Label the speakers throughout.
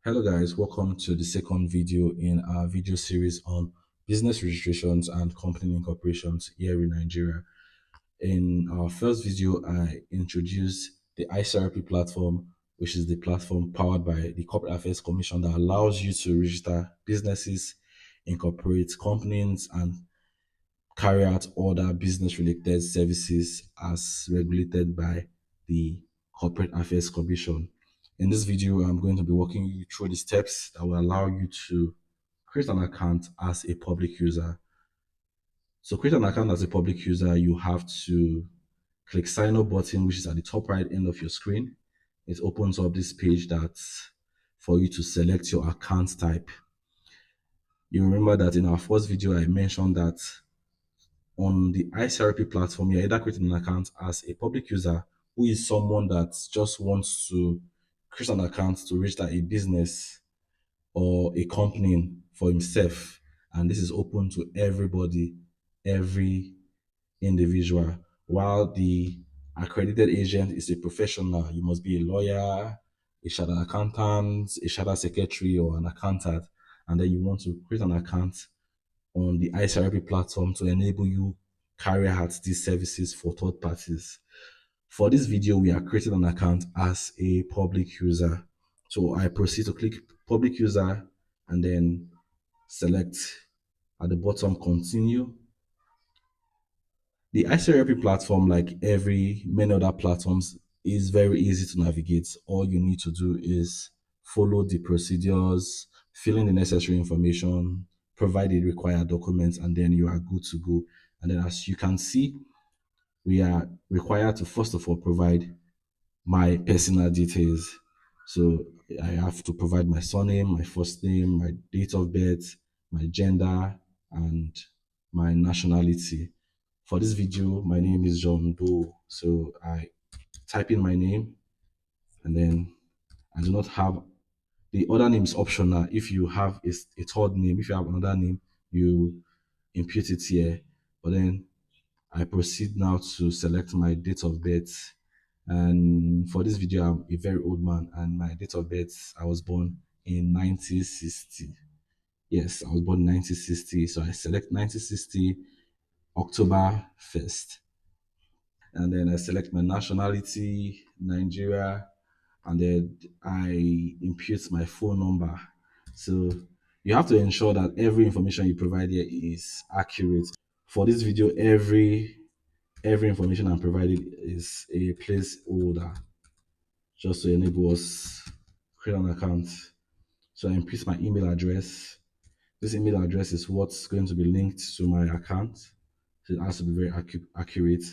Speaker 1: Hello guys, welcome to the second video in our video series on business registrations and company incorporations here in Nigeria. In our first video, I introduced the ICRP platform, which is the platform powered by the Corporate Affairs Commission that allows you to register businesses, incorporate companies, and carry out other business related services as regulated by the Corporate Affairs Commission. In this video, I'm going to be walking you through the steps that will allow you to create an account as a public user. So create an account as a public user, you have to click sign up button, which is at the top right end of your screen. It opens up this page that's for you to select your account type. You remember that in our first video, I mentioned that on the ICRP platform, you're either creating an account as a public user who is someone that just wants to create an account to register a business or a company for himself. And this is open to everybody, every individual. While the accredited agent is a professional, you must be a lawyer, a chartered accountant, a chartered secretary, or an accountant. And then you want to create an account on the ICRP platform to enable you carry out these services for third parties. For this video, we are creating an account as a public user. So I proceed to click public user and then select at the bottom continue. The ICRP platform, like many other platforms, is very easy to navigate. All you need to do is follow the procedures, fill in the necessary information, provide the required documents, and then you are good to go. And then as you can see, we are required to first of all provide my personal details. So I have to provide my surname, my first name, my date of birth, my gender, and my nationality. For this video, my name is John Doe. So I type in my name and then I do not have the other name is optional. If you have a third name, if you have another name, you impute it here. But then I proceed now to select my date of birth. And for this video, I'm a very old man, and my date of birth, I was born in 1960. Yes, I was born in 1960. So I select 1960, October 1st. And then I select my nationality, Nigeria, and then I impute my phone number. So you have to ensure that every information you provide here is accurate. For this video, every information I'm providing is a placeholder just to enable us create an account. So I input my email address. This email address is what's going to be linked to my account. So it has to be very accurate.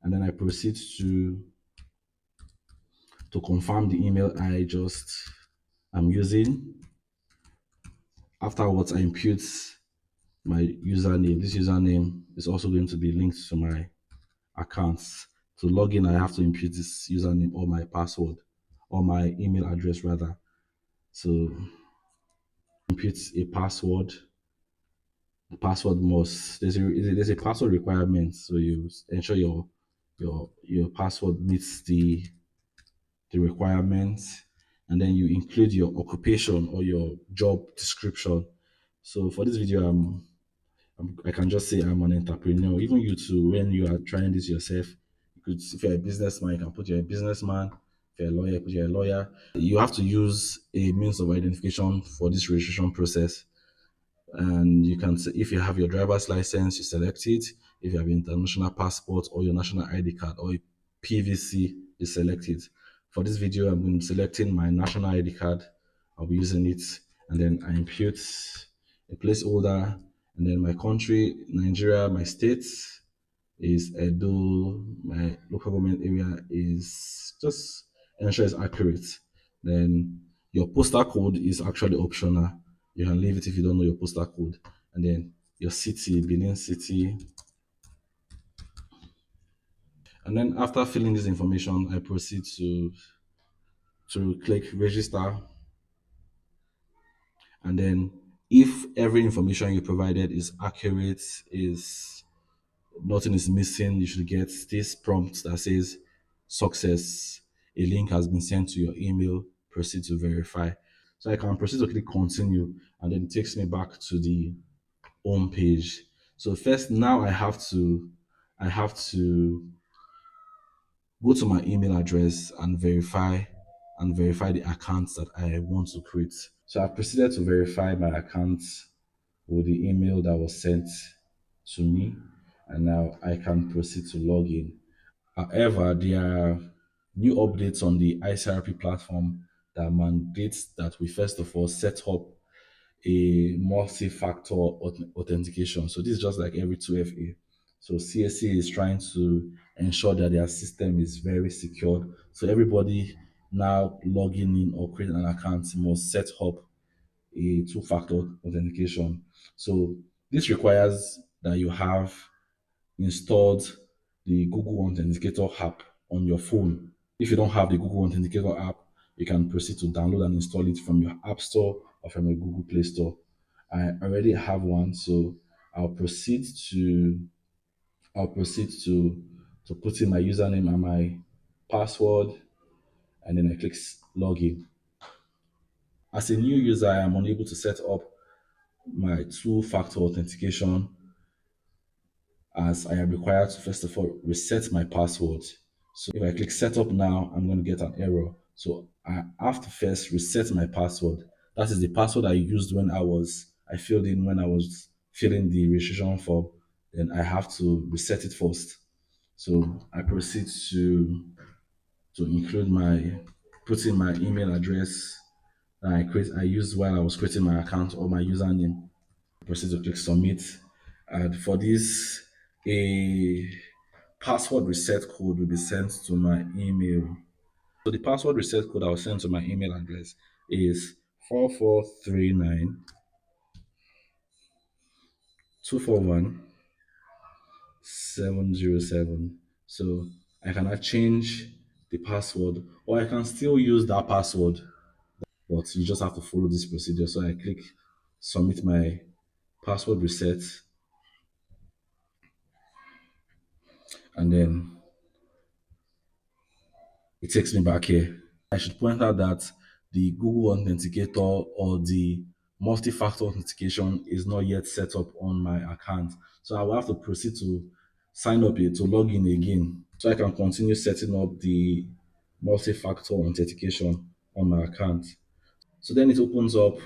Speaker 1: And then I proceed to confirm the email I just am using. Afterwards, I input my username. This username is also going to be linked to my accounts. To log in, I have to input this username or my password or my email address rather. So input a password. The password must there's a password requirement, so you ensure your password meets the requirements, and then you include your occupation or your job description. So for this video, I can just say I'm an entrepreneur. Even you too, when you are trying this yourself, you could, if you're a businessman, you can put you're a businessman. If you're a lawyer, put you're a lawyer. You have to use a means of identification for this registration process. And you can say if you have your driver's license, you select it. If you have an international passport or your national ID card or a PVC, you select it. For this video, I'm going to be selecting my national ID card. I'll be using it, and then I impute a placeholder, and then my country, Nigeria, my state is Edo, my local government area is just ensure it's accurate. Then your postal code is actually optional. You can leave it if you don't know your postal code. And then your city, Benin City. And then after filling this information, I proceed to click register. And then if every information you provided is accurate, is nothing is missing, you should get this prompt that says success. A link has been sent to your email. Proceed to verify. So I can proceed to click continue, and then it takes me back to the home page. So first, now I have to go to my email address and verify the accounts that I want to create. So I proceeded to verify my account with the email that was sent to me, and now I can proceed to log in. However, there are new updates on the ICRP platform that mandates that we first of all set up a multi-factor authentication. So this is just like every 2FA. So CSC is trying to ensure that their system is very secured. So everybody now logging in or creating an account must set up a two-factor authentication. So this requires that you have installed the Google Authenticator app on your phone. If you don't have the Google Authenticator app, you can proceed to download and install it from your App Store or from your Google Play Store. I already have one, so I'll proceed to I'll proceed to put in my username and my password, and then I click login. As a new user, I am unable to set up my two-factor authentication as I am required to first of all reset my password. So if I click setup now, I'm going to get an error. So I have to first reset my password. That is the password I used when I filled in when I was filling the registration form. Then I have to reset it first. So I proceed to include put in my email address that I used while I was creating my account or my username. Proceed to click submit. And for this, a password reset code will be sent to my email. So the password reset code I will send to my email address is 4439241 707. So I cannot change the password, or I can still use that password, but you just have to follow this procedure. So I click submit my password reset, and then it takes me back here. I should point out that the Google Authenticator or the multi-factor authentication is not yet set up on my account. So I will have to proceed to sign up here to log in again so I can continue setting up the multi-factor authentication on my account. So then it opens up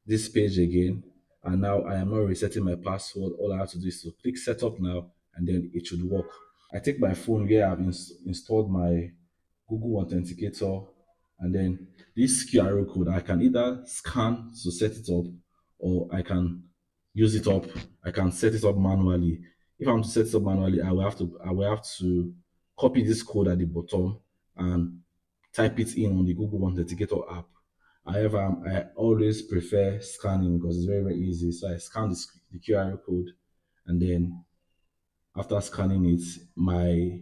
Speaker 1: this page again, and now I am not resetting my password. All I have to do is to click setup now, and then it should work. I take my phone where I've installed my Google Authenticator, and then this QR code I can either scan to set it up, or I can use it up. I can set it up manually. If I'm to set it up manually, I will have to copy this code at the bottom and type it in on the Google Authenticator app. However, I always prefer scanning because it's very, very easy. So I scan the QR code, and then after scanning it, my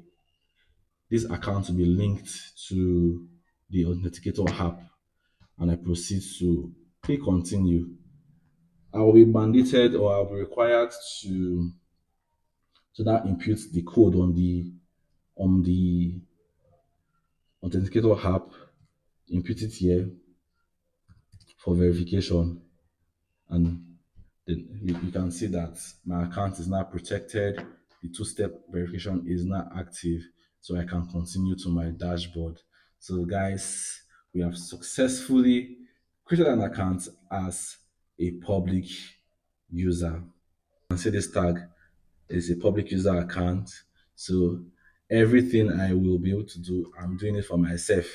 Speaker 1: this account will be linked to the Authenticator app, and I proceed to click continue. I will be mandated or I'll be required to now input the code on the Authenticator app, input it here for verification, and then you can see that my account is now protected. The two-step verification is now active, so I can continue to my dashboard. So guys, we have successfully created an account as a public user. You can see this tag is a public user account. So everything I will be able to do, I'm doing it for myself.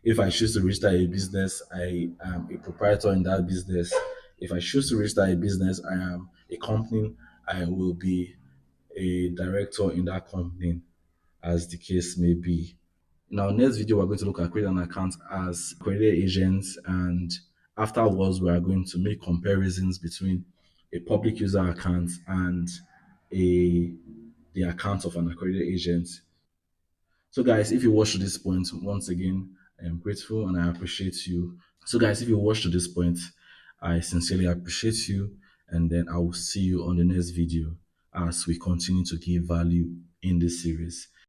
Speaker 1: If I choose to register a business, I am a proprietor in that business. If I choose to register a business, I am a company, I will be a director in that company, as the case may be. In our next video, we're going to look at creating an account as accredited agents, and afterwards, we are going to make comparisons between a public user account and a the account of an accredited agent. So, guys, if you watched to this point, once again, I am grateful and I appreciate you. So, guys, if you watched to this point, I sincerely appreciate you, and then I will see you on the next video as we continue to give value in this series.